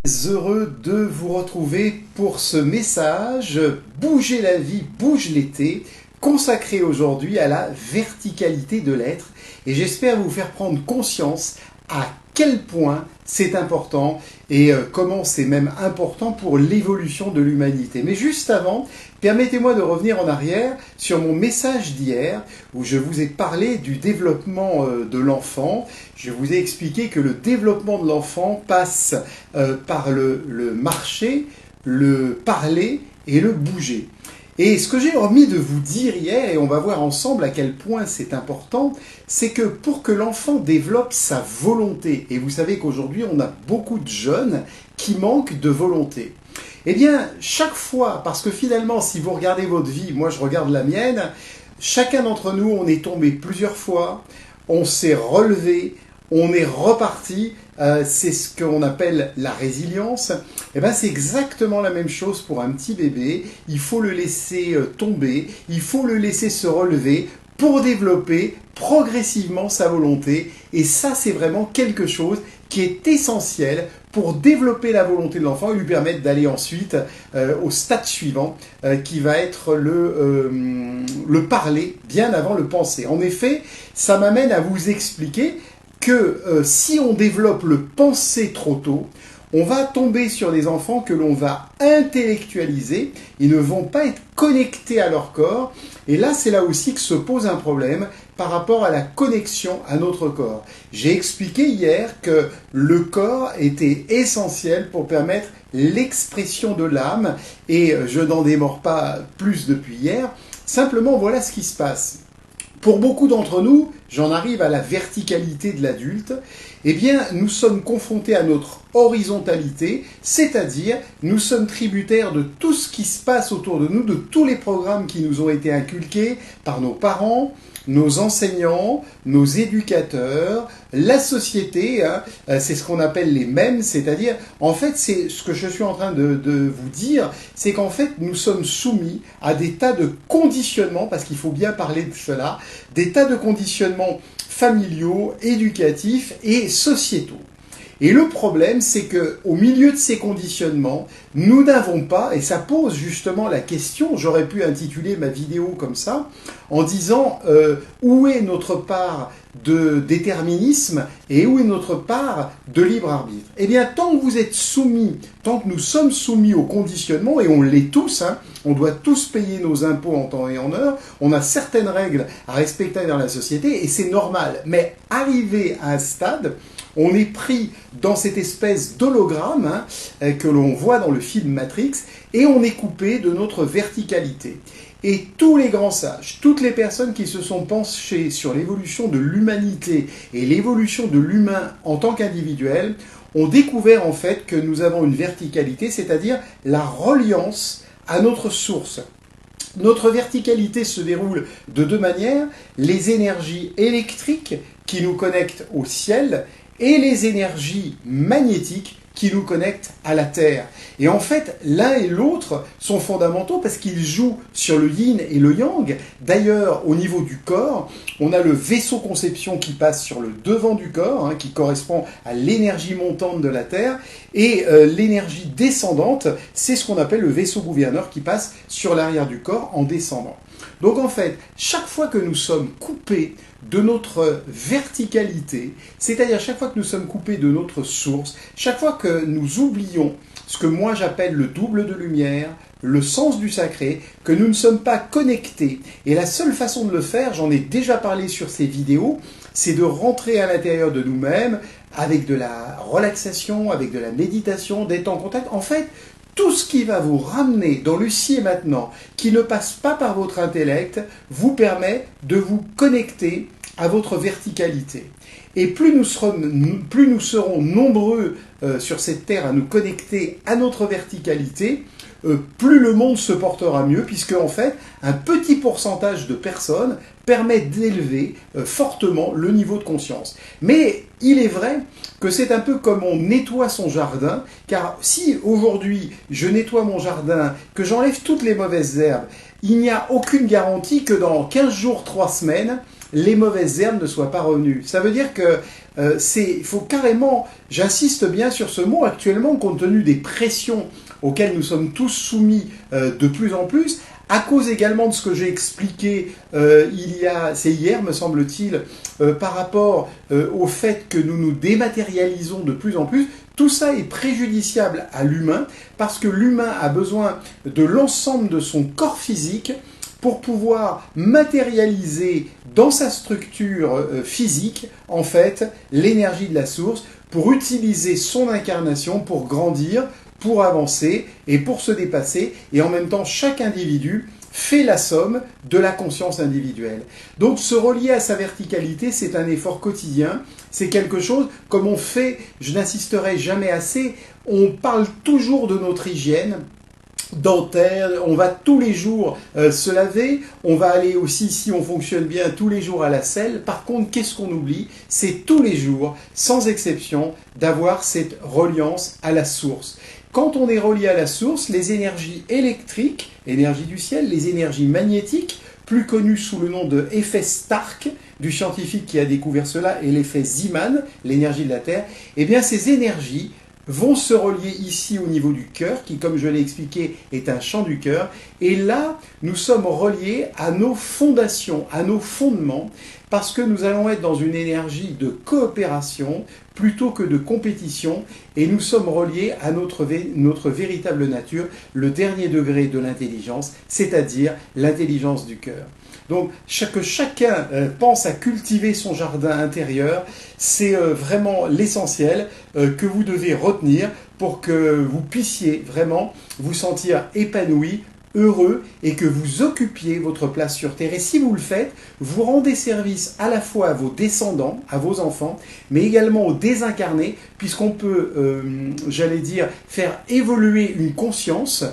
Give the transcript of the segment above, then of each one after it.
Heureux de vous retrouver pour ce message « Bouger la vie, bouge l'été » consacré aujourd'hui à la verticalité de l'être et j'espère vous faire prendre conscience à quel point c'est important et comment c'est même important pour l'évolution de l'humanité. Mais juste avant, permettez-moi de revenir en arrière sur mon message d'hier où je vous ai parlé du développement de l'enfant. Je vous ai expliqué que le développement de l'enfant passe par le marcher, le parler et le bouger. Et ce que j'ai envie de vous dire hier, et on va voir ensemble à quel point c'est important, c'est que pour que l'enfant développe sa volonté, et vous savez qu'aujourd'hui on a beaucoup de jeunes qui manquent de volonté, eh bien chaque fois, parce que finalement si vous regardez votre vie, moi je regarde la mienne, chacun d'entre nous on est tombé plusieurs fois, on s'est relevé, on est reparti, c'est ce qu'on appelle la résilience. Et ben c'est exactement la même chose pour un petit bébé. Il faut le laisser tomber, il faut le laisser se relever pour développer progressivement sa volonté. Et ça, c'est vraiment quelque chose qui est essentiel pour développer la volonté de l'enfant et lui permettre d'aller ensuite au stade suivant qui va être le parler bien avant le penser. En effet, ça m'amène à vous expliquer que si on développe le penser trop tôt, on va tomber sur des enfants que l'on va intellectualiser, ils ne vont pas être connectés à leur corps, et là c'est là aussi que se pose un problème par rapport à la connexion à notre corps. J'ai expliqué hier que le corps était essentiel pour permettre l'expression de l'âme, et je n'en démords pas plus depuis hier, simplement voilà ce qui se passe. Pour beaucoup d'entre nous, j'en arrive à la verticalité de l'adulte, eh bien nous sommes confrontés à notre horizontalité, c'est-à-dire nous sommes tributaires de tout ce qui se passe autour de nous, de tous les programmes qui nous ont été inculqués par nos parents, nos enseignants, nos éducateurs, la société, c'est ce qu'on appelle les mèmes, c'est-à-dire, en fait, c'est ce que je suis en train de vous dire, c'est qu'en fait, nous sommes soumis à des tas de conditionnements, parce qu'il faut bien parler de cela, des tas de conditionnements familiaux, éducatifs et sociétaux. Et le problème, c'est que au milieu de ces conditionnements, nous n'avons pas, et ça pose justement la question, j'aurais pu intituler ma vidéo comme ça, en disant où est notre part de déterminisme et où est notre part de libre arbitre. Eh bien, tant que vous êtes soumis, tant que nous sommes soumis au conditionnement, et on l'est tous, on doit tous payer nos impôts en temps et en heure, on a certaines règles à respecter dans la société, et c'est normal. Mais arrivé à un stade, on est pris dans cette espèce d'hologramme que l'on voit dans le film Matrix, et on est coupé de notre verticalité. Et tous les grands sages, toutes les personnes qui se sont penchées sur l'évolution de l'humanité et l'évolution de l'humain en tant qu'individuel, ont découvert en fait que nous avons une verticalité, c'est-à-dire la reliance à notre source. Notre verticalité se déroule de deux manières, les énergies électriques qui nous connectent au ciel et les énergies magnétiques qui nous connectent à la Terre. Et en fait, l'un et l'autre sont fondamentaux parce qu'ils jouent sur le yin et le yang. D'ailleurs, au niveau du corps, on a le vaisseau conception qui passe sur le devant du corps, qui correspond à l'énergie montante de la Terre, et l'énergie descendante, c'est ce qu'on appelle le vaisseau gouverneur qui passe sur l'arrière du corps en descendant. Donc en fait, chaque fois que nous sommes coupés de notre verticalité, c'est-à-dire chaque fois que nous sommes coupés de notre source, chaque fois que nous oublions ce que moi j'appelle le double de lumière, le sens du sacré, que nous ne sommes pas connectés. Et la seule façon de le faire, j'en ai déjà parlé sur ces vidéos, c'est de rentrer à l'intérieur de nous-mêmes avec de la relaxation, avec de la méditation, d'être en contact. En fait, tout ce qui va vous ramener dans l'ici et maintenant, qui ne passe pas par votre intellect, vous permet de vous connecter à votre verticalité. Et plus nous serons nombreux sur cette terre à nous connecter à notre verticalité, plus le monde se portera mieux, puisque en fait, un petit pourcentage de personnes permet d'élever fortement le niveau de conscience. Mais il est vrai que c'est un peu comme on nettoie son jardin, car si aujourd'hui je nettoie mon jardin, que j'enlève toutes les mauvaises herbes, il n'y a aucune garantie que dans 15 jours, 3 semaines, les mauvaises herbes ne soient pas revenues. Ça veut dire que faut carrément, j'insiste bien sur ce mot actuellement, compte tenu des pressions auxquelles nous sommes tous soumis de plus en plus, à cause également de ce que j'ai expliqué c'est hier me semble-t-il, par rapport au fait que nous nous dématérialisons de plus en plus. Tout ça est préjudiciable à l'humain parce que l'humain a besoin de l'ensemble de son corps physique pour pouvoir matérialiser dans sa structure physique, en fait, l'énergie de la source, pour utiliser son incarnation, pour grandir, pour avancer et pour se dépasser. Et en même temps, chaque individu fait la somme de la conscience individuelle. Donc se relier à sa verticalité, c'est un effort quotidien, c'est quelque chose, comme on fait, je n'insisterai jamais assez, on parle toujours de notre hygiène dentaire, on va tous les jours se laver, on va aller aussi, si on fonctionne bien, tous les jours à la selle. Par contre, qu'est-ce qu'on oublie? C'est tous les jours, sans exception, d'avoir cette reliance à la source. Quand on est relié à la source, les énergies électriques, énergie du ciel, les énergies magnétiques, plus connues sous le nom de effet Stark, du scientifique qui a découvert cela, et l'effet Zeeman, l'énergie de la Terre, eh bien ces énergies vont se relier ici au niveau du cœur, qui, comme je l'ai expliqué, est un champ du cœur. Et là, nous sommes reliés à nos fondations, à nos fondements, parce que nous allons être dans une énergie de coopération plutôt que de compétition, et nous sommes reliés à notre véritable nature, le dernier degré de l'intelligence, c'est-à-dire l'intelligence du cœur. Donc, que chacun pense à cultiver son jardin intérieur, c'est vraiment l'essentiel que vous devez retenir pour que vous puissiez vraiment vous sentir épanoui, heureux et que vous occupiez votre place sur Terre. Et si vous le faites, vous rendez service à la fois à vos descendants, à vos enfants, mais également aux désincarnés, puisqu'on peut, j'allais dire, faire évoluer une conscience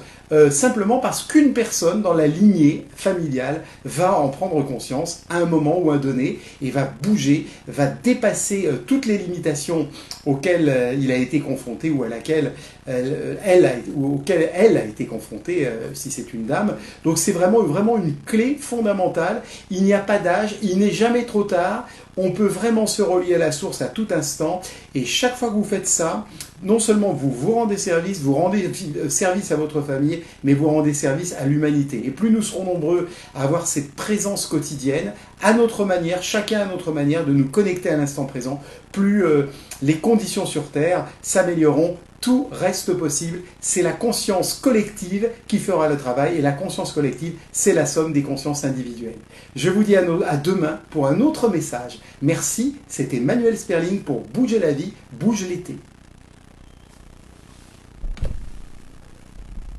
simplement parce qu'une personne dans la lignée familiale va en prendre conscience à un moment ou à un donné et va bouger, va dépasser toutes les limitations auxquelles il a été confronté ou à laquelle auquel elle a été confrontée si c'est une dame. Donc c'est vraiment une clé fondamentale. Il n'y a pas d'âge, il n'est jamais trop tard. On peut vraiment se relier à la source à tout instant. Et chaque fois que vous faites ça, non seulement vous vous rendez service à votre famille, mais vous rendez service à l'humanité. Et plus nous serons nombreux à avoir cette présence quotidienne, à notre manière, chacun à notre manière, de nous connecter à l'instant présent, plus les conditions sur Terre s'amélioreront. Tout reste possible. C'est la conscience collective qui fera le travail. Et la conscience collective, c'est la somme des consciences individuelles. Je vous dis à demain pour un autre message. Merci, c'était Manuel Sperling pour Bouger la vie, bouge l'été.